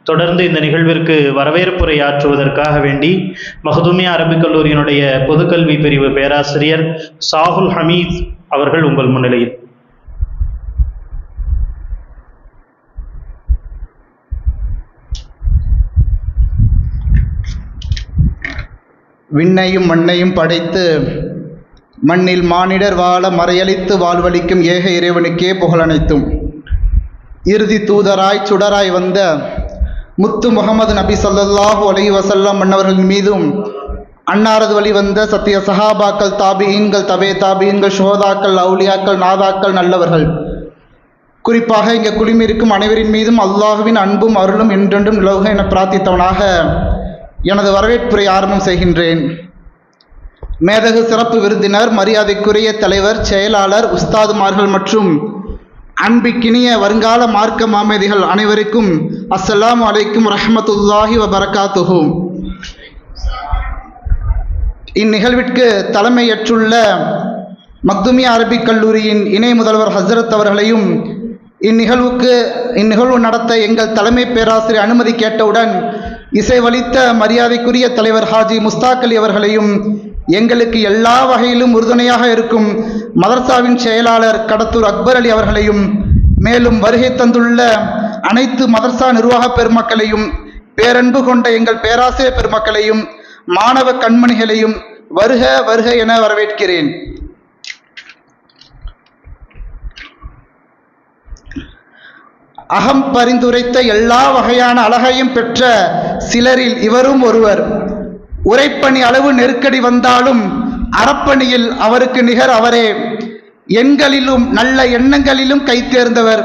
தொடர்ந்து இந்த நிகழ்விற்கு வரவேற்புரை ஆற்றுவதற்காக வேண்டி மஹ்தூமியா அரபிக் கல்லூரியினுடைய பொதுக்கல்வி பிரிவு பேராசிரியர் சாகுல் ஹமீத் அவர்கள் உங்கள் முன்னிலையில். விண்ணையும் மண்ணையும் படைத்து மண்ணில் மானிடர் வாழ மறையளித்து வாழ்வளிக்கும் ஏக இறைவனுக்கே புகழனைத்தும். இறுதி தூதராய் சுடராய் வந்த முத்து முகமது நபி ஸல்லல்லாஹு அலைஹி வஸல்லம் மன்னவர்களின் மீதும் அன்னாரது வழி வந்த சத்திய சஹாபாக்கள், தாபிஈன்கள், தபே தாபிஈன்கள், ஷுஹதாக்கள், அவுலியாக்கள், நாதாக்கள், நல்லவர்கள், குறிப்பாக இங்கே குழுமியிருக்கும் அனைவரின் மீதும் அல்லாஹுவின் அன்பும் அருளும் என்றென்றும் நிலவுக என பிரார்த்தித்தவனாக எனது வரவேற்புரை ஆரம்பம் செய்கின்றேன். மேதகு சிறப்பு விருந்தினர், மரியாதைக்குரிய தலைவர், செயலாளர், உஸ்தாதுமார்கள் மற்றும் அன்பிக்கினிய வருங்கால மார்க்க மாமேதிகள் அனைவருக்கும் அஸ்ஸலாமு அலைக்கும் ரஹ்மத்துல்லாஹி வபரகாத்துஹு. இந்நிகழ்விற்கு தலைமையேற்றுள்ள மக்தூமியா அரபிக் கல்லூரியின் இணை முதல்வர் ஹஸ்ரத் அவர்களையும், இந்நிகழ்வு நடத்த எங்கள் தலைமை பேராசிரியர் அனுமதி கேட்டவுடன் இசைவளித்த மரியாதைக்குரிய தலைவர் ஹாஜி முஸ்தாக் அலி அவர்களையும், எங்களுக்கு எல்லா வகையிலும் உறுதுணையாக இருக்கும் மதரசாவின் செயலாளர் கடத்தூர் அக்பர் அலி அவர்களையும், மேலும் வருகை தந்துள்ள அனைத்து மதரசா நிர்வாக பெருமக்களையும், பேரன்பு கொண்ட எங்கள் பேராசிரியர் பெருமக்களையும், மாணவ கண்மணிகளையும் வருக வருக என வரவேற்கிறேன். அகம் பரிந்துரைத்த எல்லா வகையான அழகையும் பெற்ற சிலரில் இவரும் ஒருவர். உரைப்பணி அளவு நெருக்கடி வந்தாலும் அறப்பணியில் அவருக்கு நிகர் அவரே. எண்களிலும் நல்ல எண்ணங்களிலும் கைத்தேர்ந்தவர்.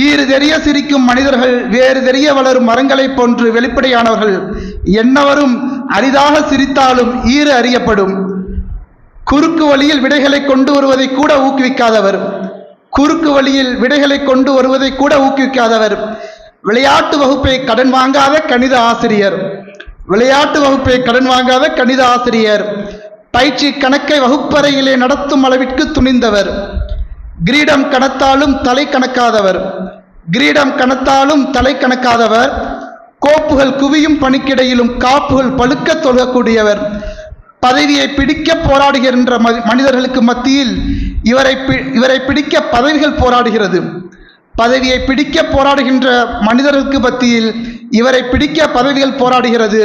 ஈறு தெரிய சிரிக்கும் மனிதர்கள் வேறு தெரிய வளரும் மரங்களைப் போன்று வெளிப்படையானவர்கள். என்னவரும் அரிதாக சிரித்தாலும் ஈறு அறியப்படும். குறுக்கு வழியில் விடைகளை கொண்டு வருவதை கூட ஊக்குவிக்காதவர். விளையாட்டு வகுப்பை கடன் வாங்காத கணித ஆசிரியர். பயிற்சி கணக்கை வகுப்பறையிலே நடத்தும் அளவிற்கு துணிந்தவர். கிரீடம் கணத்தாலும் தலை கணக்காதவர். கோப்புகள் குவியும் பணிக்கிடையிலும் காப்புகள் பழுக்க தொழக்கூடியவர். பதவியை பிடிக்க போராடுகின்ற மனிதர்களுக்கு மத்தியில் இவரை பிடிக்க பதவிகள் போராடுகிறது. பதவியை பிடிக்க போராடுகின்ற மனிதர்களுக்கு மத்தியில் இவரை பிடிக்க பதவிகள் போராடுகிறது.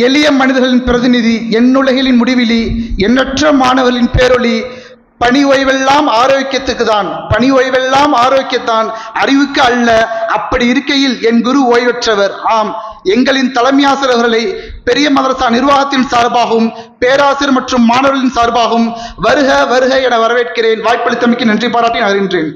எளிய மனிதர்களின் பிரதிநிதி, எண்ணுலகிலின் முடிவிலி, எண்ணற்ற மாணவர்களின் பேரொளி. பணி ஓய்வெல்லாம் ஆரோக்கியத்தான், அறிவுக்கு அல்ல. அப்படி இருக்கையில் என் குரு ஓய்வற்றவர். ஆம், எங்களின் தலைமை ஆசிரியர்களை பெரிய மதரசா நிர்வாகத்தின் சார்பாகவும் பேராசிரியர் மற்றும் மாணவர்களின் சார்பாகவும் வருக வருக என வரவேற்கிறேன். வாய்ப்பளித்தமைக்கு நன்றி பாராட்டி நகர்கின்றேன்.